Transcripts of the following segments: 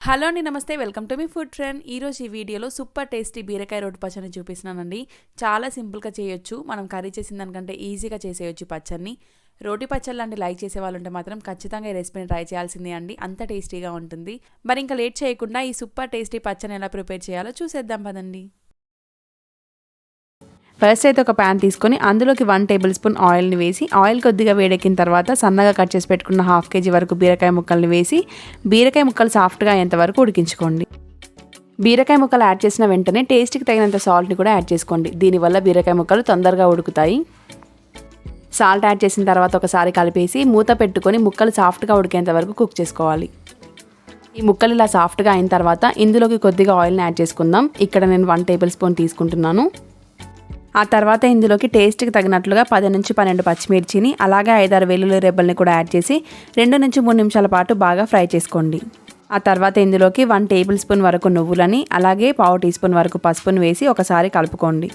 Hello అండి, నమస్తే. Welcome to me food trend. ఈరోజు ఈ వీడియోలో సూపర్ టేస్టీ బీరకాయ రోటి పచ్చడిని చూపిస్తున్నానండి. చాలా సింపుల్గా చేయొచ్చు. మనం కర్రీ చేసిన దానికంటే ఈజీగా చేసేయచ్చు పచ్చడిని. రోటి పచ్చళ్ళు లాంటి లైక్ చేసే వాళ్ళు ఉంటే మాత్రం ఖచ్చితంగా ఈ రెసిపీని ట్రై చేయాల్సిందే అండి. అంత టేస్టీగా ఉంటుంది. మరి ఇంకా లేట్ చేయకుండా ఈ సూపర్ టేస్టీ పచ్చడిని ఎలా ప్రిపేర్ చేయాలో చూసేద్దాం పదండి. ఫస్ట్ అయితే ఒక ప్యాన్ తీసుకొని అందులోకి 1 టేబుల్ స్పూన్ ఆయిల్ని వేసి ఆయిల్ కొద్దిగా వేడెక్కిన తర్వాత సన్నగా కట్ చేసి పెట్టుకున్న 1/2 kg వరకు బీరకాయ ముక్కల్ని వేసి బీరకాయ ముక్కలు సాఫ్ట్గా అయ్యేంత వరకు ఉడికించుకోండి. బీరకాయ ముక్కలు యాడ్ చేసిన వెంటనే టేస్ట్కి తగినంత సాల్ట్ని కూడా యాడ్ చేసుకోండి. దీనివల్ల బీరకాయ ముక్కలు తొందరగా ఉడుకుతాయి. సాల్ట్ యాడ్ చేసిన తర్వాత ఒకసారి కలిపేసి మూత పెట్టుకొని ముక్కలు సాఫ్ట్గా ఉడికేంత వరకు కుక్ చేసుకోవాలి. ఈ ముక్కలు ఇలా సాఫ్ట్గా అయిన తర్వాత ఇందులోకి కొద్దిగా ఆయిల్ని యాడ్ చేసుకుందాం. ఇక్కడ నేను 1 టేబుల్ స్పూన్ తీసుకుంటున్నాను. ఆ తర్వాత ఇందులోకి టేస్ట్కి తగినట్లుగా 10 నుంచి 12 పచ్చిమిర్చిని అలాగే 5-6 వెల్లుల్లి రెబ్బల్ని కూడా యాడ్ చేసి 2 నుంచి 3 నిమిషాల పాటు బాగా ఫ్రై చేసుకోండి. ఆ తర్వాత ఇందులోకి 1 టేబుల్ స్పూన్ వరకు నువ్వులని అలాగే 1/2 టీ స్పూన్ వరకు పసుపుని వేసి ఒకసారి కలుపుకోండి.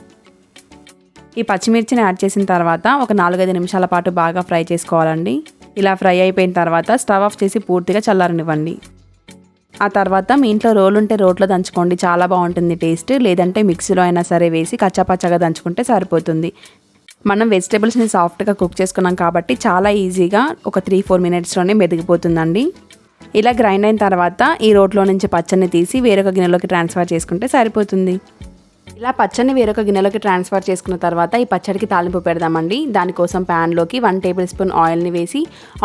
ఈ పచ్చిమిర్చిని యాడ్ చేసిన తర్వాత ఒక 4-5 నిమిషాల పాటు బాగా ఫ్రై చేసుకోవాలండి. ఇలా ఫ్రై అయిపోయిన తర్వాత స్టవ్ ఆఫ్ చేసి పూర్తిగా చల్లారనివ్వండి. ఆ తర్వాత మీ ఇంట్లో రోలు ఉంటే రోట్లో దంచుకోండి, చాలా బాగుంటుంది టేస్ట్. లేదంటే మిక్సీలో అయినా సరే వేసి కచ్చాపచ్చాగా దంచుకుంటే సరిపోతుంది. మనం వెజిటేబుల్స్ని సాఫ్ట్గా కుక్ చేసుకున్నాం కాబట్టి చాలా ఈజీగా ఒక 3-4 మినిట్స్లోనే మెదిగిపోతుందండి. ఇలా గ్రైండ్ అయిన తర్వాత ఈ రోట్లో నుంచి పచ్చడిని తీసి వేరొక గిన్నెలోకి ట్రాన్స్ఫర్ చేసుకుంటే సరిపోతుంది. ఇలా పచ్చడిని వేరొక గిన్నెలోకి ట్రాన్స్ఫర్ చేసుకున్న తర్వాత ఈ పచ్చడికి తాలింపు పెడదామండి. దానికోసం ప్యాన్లోకి 1 టేబుల్ స్పూన్ ఆయిల్ని వేసి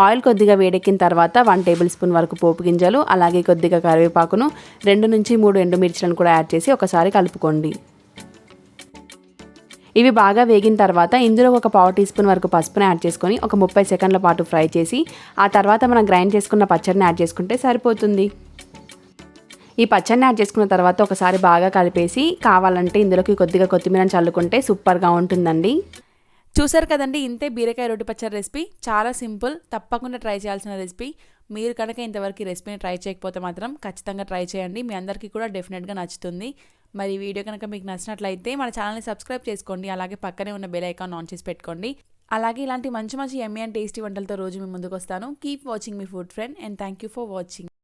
ఆయిల్ కొద్దిగా వేడెక్కిన తర్వాత 1 టేబుల్ స్పూన్ వరకు పోపు గింజలు అలాగే కొద్దిగా కరివేపాకును 2 నుంచి 3 ఎండుమిర్చిలను కూడా యాడ్ చేసి ఒకసారి కలుపుకోండి. ఇవి బాగా వేగిన తర్వాత ఇందులో ఒక 1/4 టీ స్పూన్ వరకు పసుపుని యాడ్ చేసుకొని ఒక 30 సెకండ్ల పాటు ఫ్రై చేసి ఆ తర్వాత మనం గ్రైండ్ చేసుకున్న పచ్చడిని యాడ్ చేసుకుంటే సరిపోతుంది. ఈ పచ్చడిని యాడ్ చేసుకున్న తర్వాత ఒకసారి బాగా కలిపేసి కావాలంటే ఇందులోకి కొద్దిగా కొత్తిమీరని చల్లుకుంటే సూపర్గా ఉంటుందండి. చూసారు కదండి, ఇంతే బీరకాయ రోటి పచ్చడి రెసిపీ. చాలా సింపుల్, తప్పకుండా ట్రై చేయాల్సిన రెసిపీ. మీరు కనుక ఇంతవరకు ఈ రెసిపీని ట్రై చేయకపోతే మాత్రం ఖచ్చితంగా ట్రై చేయండి. మీ అందరికీ కూడా డెఫినెట్గా నచ్చుతుంది. మరి ఈ వీడియో కనుక మీకు నచ్చినట్లయితే మన ఛానల్ని సబ్స్క్రైబ్ చేసుకోండి. అలాగే పక్కనే ఉన్న బెల్ ఐకాన్ ఆన్ చేసి పెట్టుకోండి. అలాగే ఇలాంటి మంచి మంచి యమ్మీ అండ్ టేస్టీ వంటలతో రోజు మీ ముందుకు వస్తాను. Keep watching me food friend and thank you for watching.